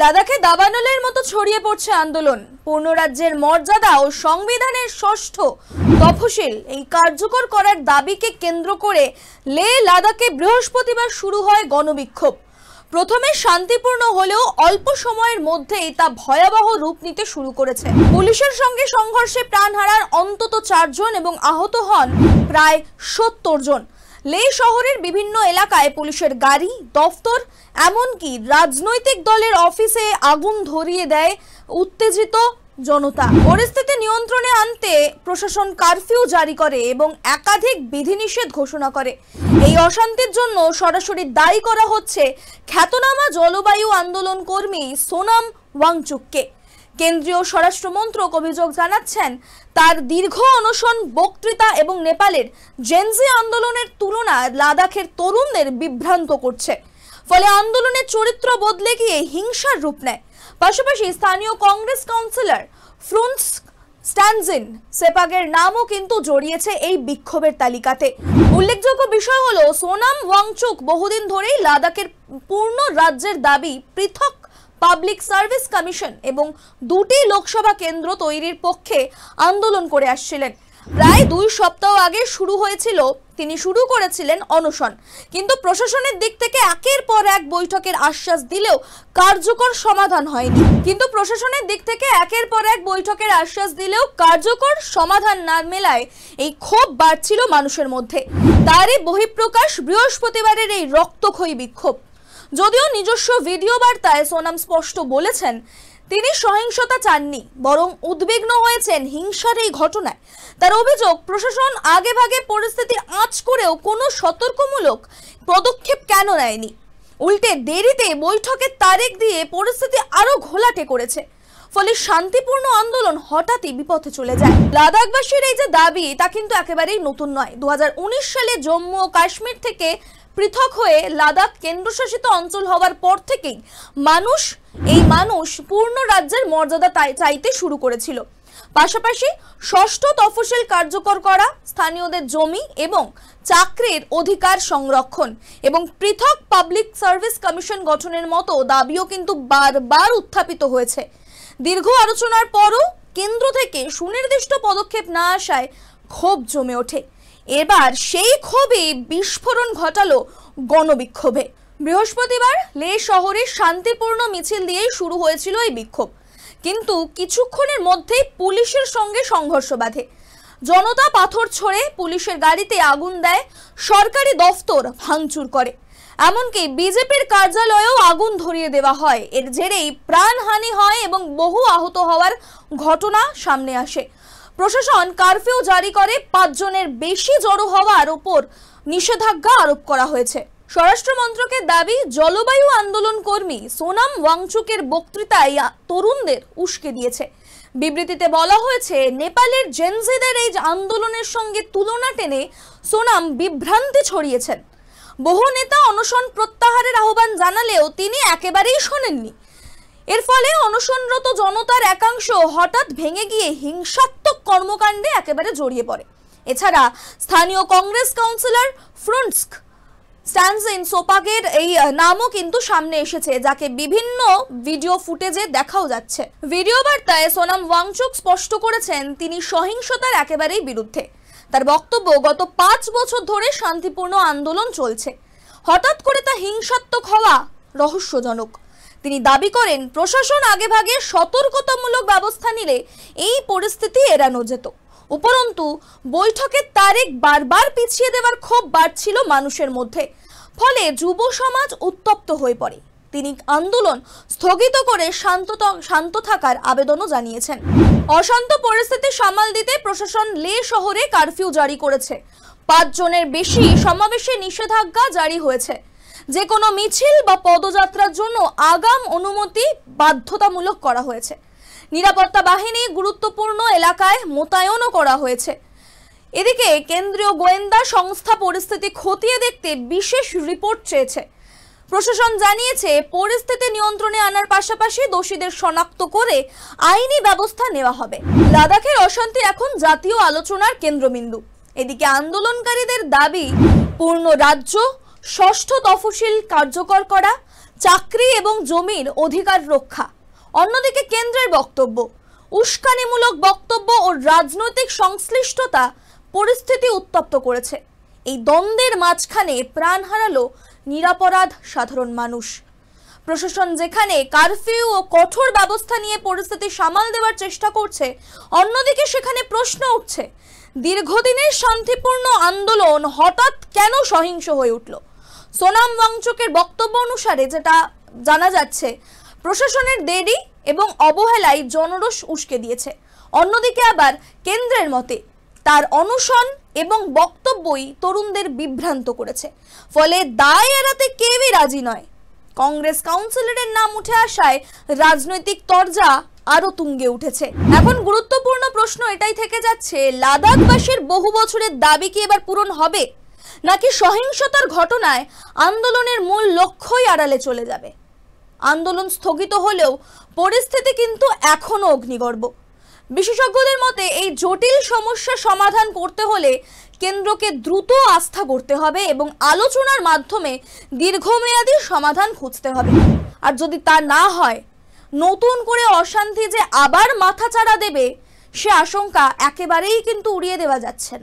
লাদাখে দাবানলের মতো ছড়িয়ে পড়ছে আন্দোলন। পূর্ণ রাজ্যের মর্যাদা ও সংবিধানের ষষ্ঠ তফসিল এই কার্যকর করার দাবিকে কেন্দ্র করে লে লাদাখে বৃহস্পতিবার শুরু হয় গণবিক্ষোভ। প্রথমে শান্তিপূর্ণ হলেও অল্প সময়ের মধ্যেই তা ভয়াবহ রূপ নিতে শুরু করেছে। পুলিশের সঙ্গে সংঘর্ষে প্রাণ হারান অন্তত 4 জন এবং আহত হন প্রায় 70 জন। লে শহরের বিভিন্ন এলাকায় পুলিশের গাড়ি, দফতর, এমনকি রাজনৈতিক দলের অফিসে আগুন ধরিয়ে দেয় উত্তেজিত জনতা। পরিস্থিতি নিয়ন্ত্রণে আনতে প্রশাসন কারফিউ জারি করে এবং একাধিক বিধিনিষেধ ঘোষণা করে। এই অশান্তির জন্য সরাসরি দায়ী করা হচ্ছে খ্যাতনামা জলবায়ু আন্দোলন কর্মী সোনাম ওয়াংচুককে। কেন্দ্রীয় স্বরাষ্ট্রমন্ত্রক অভিযোগ জানাচ্ছেন, তার দীর্ঘ অনশন, বক্তৃতা এবং নেপালের জেনজি আন্দোলনের তুলনা লাদাখের তরুণদের বিভ্রান্ত করছে। ফলে আন্দোলনের চরিত্র বদলে গিয়ে হিংসার রূপ নেয়। পাশাপাশি স্থানীয় কংগ্রেস কাউন্সিলর ফ্রুন্স স্ট্যানজিন সেপাগের নামও কিন্তু জড়িয়েছে এই বিক্ষোভের তালিকাতে। উল্লেখযোগ্য বিষয় হলো, সোনাম ওয়াংচুক বহুদিন ধরেই লাদাখের পূর্ণ রাজ্যের দাবি, পৃথক পাবলিক সার্ভিস কমিশন এবং 2টি লোকসভা কেন্দ্র তৈরির পক্ষে আন্দোলন করে আসছিলেন। প্রায় 2 সপ্তাহ আগে তিনি শুরু করেছিলেন অনশন, কিন্তু প্রশাসনের দিক থেকে একের পর এক বৈঠকের আশ্বাস দিলেও কার্যকর সমাধান না মেলায় এই ক্ষোভ বাড়ছিল মানুষের মধ্যে। তারই বহিঃপ্রকাশ বৃহস্পতিবারের এই রক্তক্ষয়ী বিক্ষোভ। যদিও নিজস্ব ভিডিও বার্তায় সোনাম স্পষ্ট বলেছেন, তিনি সহিংসতা চাননি, বরং উদ্বিগ্ন হয়েছেন হিংসার এই ঘটনায়। তার অভিযোগ, প্রশাসন আগেভাগে পরিস্থিতি আঁচ করেও কোনো সতর্কমূলক পদক্ষেপ কেন নেয়নি। উল্টে দেরিতে বৈঠকের তারিখ দিয়ে পরিস্থিতি আরো ঘোলাটে করেছে। ফলে শান্তিপূর্ণ আন্দোলন হঠাৎই বিপথে চলে যায়। লাদাখবাসীর এই যে দাবি, তা কিন্তু একেবারেই নতুন নয়। 2019 সালে জম্মু ও কাশ্মীর থেকে পৃথক হয়ে লাদাখ কেন্দ্রশাসিত অঞ্চল হওয়ার পর থেকেই মানুষ পূর্ণ রাজ্যের মর্যাদা চাইতে শুরু করেছিল। পাশাপাশি ষষ্ঠ তফসিল কার্যকর করা, স্থানীয়দের জমি এবং চাকরির অধিকার সংরক্ষণ এবং পৃথক পাবলিক সার্ভিস কমিশন গঠনের মতো দাবিও কিন্তু বারবার উত্থাপিত হয়েছে। দীর্ঘ আলোচনার পরও কেন্দ্র থেকে সুনির্দিষ্ট পদক্ষেপ না আসায় ক্ষোভ জমে ওঠে। এবার সেই ক্ষোভে বিস্ফোরণ ঘটালো গণবিক্ষোভে। বৃহস্পতিবার লে শহরে শান্তিপূর্ণ মিছিল দিয়েই শুরু হয়েছিল এই বিক্ষোভ, কিন্তু কিছুক্ষণের মধ্যেই পুলিশের সঙ্গে সংঘর্ষ বাধে। জনতা পাথর ছোড়ে, পুলিশের গাড়িতে আগুন দেয়, সরকারি দফতর ভাঙচুর করে, এমনকি বিজেপির কার্যালয়েও আগুন ধরিয়ে দেওয়া হয়। এর জেরেই প্রাণহানি হয় এবং বহু আহত হওয়ার ঘটনা সামনে আসে। প্রশাসন কারফিউ জারি করে 5 জনের বেশি জড়ো হওয়ার উপর নিষেধাজ্ঞা আরোপ করা হয়েছে। স্বরাষ্ট্র মন্ত্রকের দাবি, জলবায়ু আন্দোলন কর্মী সোনাম ওয়াংচুকের বক্তৃতায় তরুণদের উস্কে দিয়েছে। বিবৃতিতে বলা হয়েছে, নেপালের জেনজিদের এই আন্দোলনের সঙ্গে তুলনা টেনে সোনাম বিভ্রান্তি ছড়িয়েছেন। বহু নেতা অনশন প্রত্যাহারের আহ্বান জানালেও তিনি একেবারেই শোনেননি। এর ফলে অনশনরত জনতার একাংশ হঠাৎ ভেঙে গিয়ে হিংসাত্মক কর্মকাণ্ডে একেবারে জড়িয়ে পড়ে। এছাড়া স্থানীয় কংগ্রেস কাউন্সিলর ফ্রুন্স স্ট্যানজিন সেপাগের এই নামও কিন্তু সামনে এসেছে, যাকে বিভিন্ন ভিডিও ফুটেজে দেখাও যাচ্ছে। ভিডিও বার্তায় সোনাম ওয়াংচুক স্পষ্ট করেছেন, তিনি সহিংসতার একেবারেই বিরুদ্ধে। তার বক্তব্য, গত 5 বছর ধরে শান্তিপূর্ণ আন্দোলন চলছে, হঠাৎ করে তা হিংসাত্মক হওয়া রহস্যজনক। তিনি দাবি করেন, প্রশাসন আগেভাগে সতর্কতামূলক ব্যবস্থা নিলে এই পরিস্থিতি এড়ানো যেত। উপরন্তু বৈঠকের তারিখ বারবার পিছিয়ে দেওয়ার ক্ষোভ বাড়ছিল মানুষের মধ্যে। ফলে যুব সমাজ উত্তপ্ত হয়ে পড়ে। তিনি আন্দোলন স্থগিত করে শান্ত থাকার আবেদনও জানিয়েছেন। অশান্ত পরিস্থিতি সামাল দিতে প্রশাসন লে শহরে কারফিউ জারি করেছে। 5 জনের বেশি সমাবেশে নিষেধাজ্ঞা জারি হয়েছে। যে কোনো মিছিল বা পদযাত্রার জন্য আগাম অনুমতি বাধ্যতামূলক করা হয়েছে। নিরাপত্তা বাহিনী গুরুত্বপূর্ণ এলাকায় মোতায়েনও করা হয়েছে। এদিকে কেন্দ্রীয় গোয়েন্দা সংস্থা পরিস্থিতি খতিয়ে দেখতে বিশেষ রিপোর্ট চেয়েছে। প্রশাসন জানিয়েছে, পরিস্থিতি নিয়ন্ত্রণে আনার পাশাপাশি দোষীদের শনাক্ত করে আইনি ব্যবস্থা নেওয়া হবে। লাদাখের অশান্তি এখন জাতীয় আলোচনার কেন্দ্রবিন্দু। এদিকে আন্দোলনকারীদের দাবি, পূর্ণ রাজ্য ষষ্ঠ তফসিল কার্যকর করা, চাকরি এবং জমির অধিকার রক্ষা, অন্যদিকে কেন্দ্রের বক্তব্য উস্কানিমূলক বক্তব্য ও রাজনৈতিক সংশ্লিষ্টতা পরিস্থিতি উত্তপ্ত করেছে। এই দ্বন্দ্বের মাঝখানে প্রাণ হারালো নিরপরাধ সাধারণ মানুষ। প্রশাসন যেখানে কারফিউ ও কঠোর ব্যবস্থা নিয়ে পরিস্থিতি সামাল দেওয়ার চেষ্টা করছে, অন্যদিকে সেখানে প্রশ্ন উঠছে দীর্ঘদিনের শান্তিপূর্ণ আন্দোলন হঠাৎ কেন সহিংস হয়ে উঠল। সোনাম ওয়াংচুকের বক্তব্য অনুসারে যেটা জানা যাচ্ছে, প্রশাসনের দেরি এবং অবহেলায় জনরোষ উস্কে দিয়েছে। অন্যদিকে আবার কেন্দ্রের মতে তার অনশন এবং বক্তব্যই তরুণদের বিভ্রান্ত করেছে, ফলে দায় এড়াতে কেউই রাজি নয়। কংগ্রেস কাউন্সিলরের নাম উঠে আসায় রাজনৈতিক তরজা আরো তুঙ্গে উঠেছে। এখন গুরুত্বপূর্ণ প্রশ্ন এটাই থেকে যাচ্ছে, লাদাখবাসীর বহু বছরের দাবি কি এবার পূরণ হবে, নাকি সহিংসতার ঘটনায় আন্দোলনের মূল লক্ষ্যই আড়ালে চলে যাবে? আন্দোলন স্থগিত হলেও পরিস্থিতি কিন্তু এখনো অগ্নিগর্ভ। বিশেষজ্ঞদের মতে এই জটিল সমস্যা সমাধান করতে হলে কেন্দ্রকে দ্রুত আস্থা করতে হবে এবং আলোচনার মাধ্যমে দীর্ঘমেয়াদী সমাধান খুঁজতে হবে। আর যদি তা না হয়, নতুন করে অশান্তি যে আবার মাথাচাড়া দেবে, সে আশঙ্কা একেবারেই কিন্তু উড়িয়ে দেওয়া যাচ্ছে না।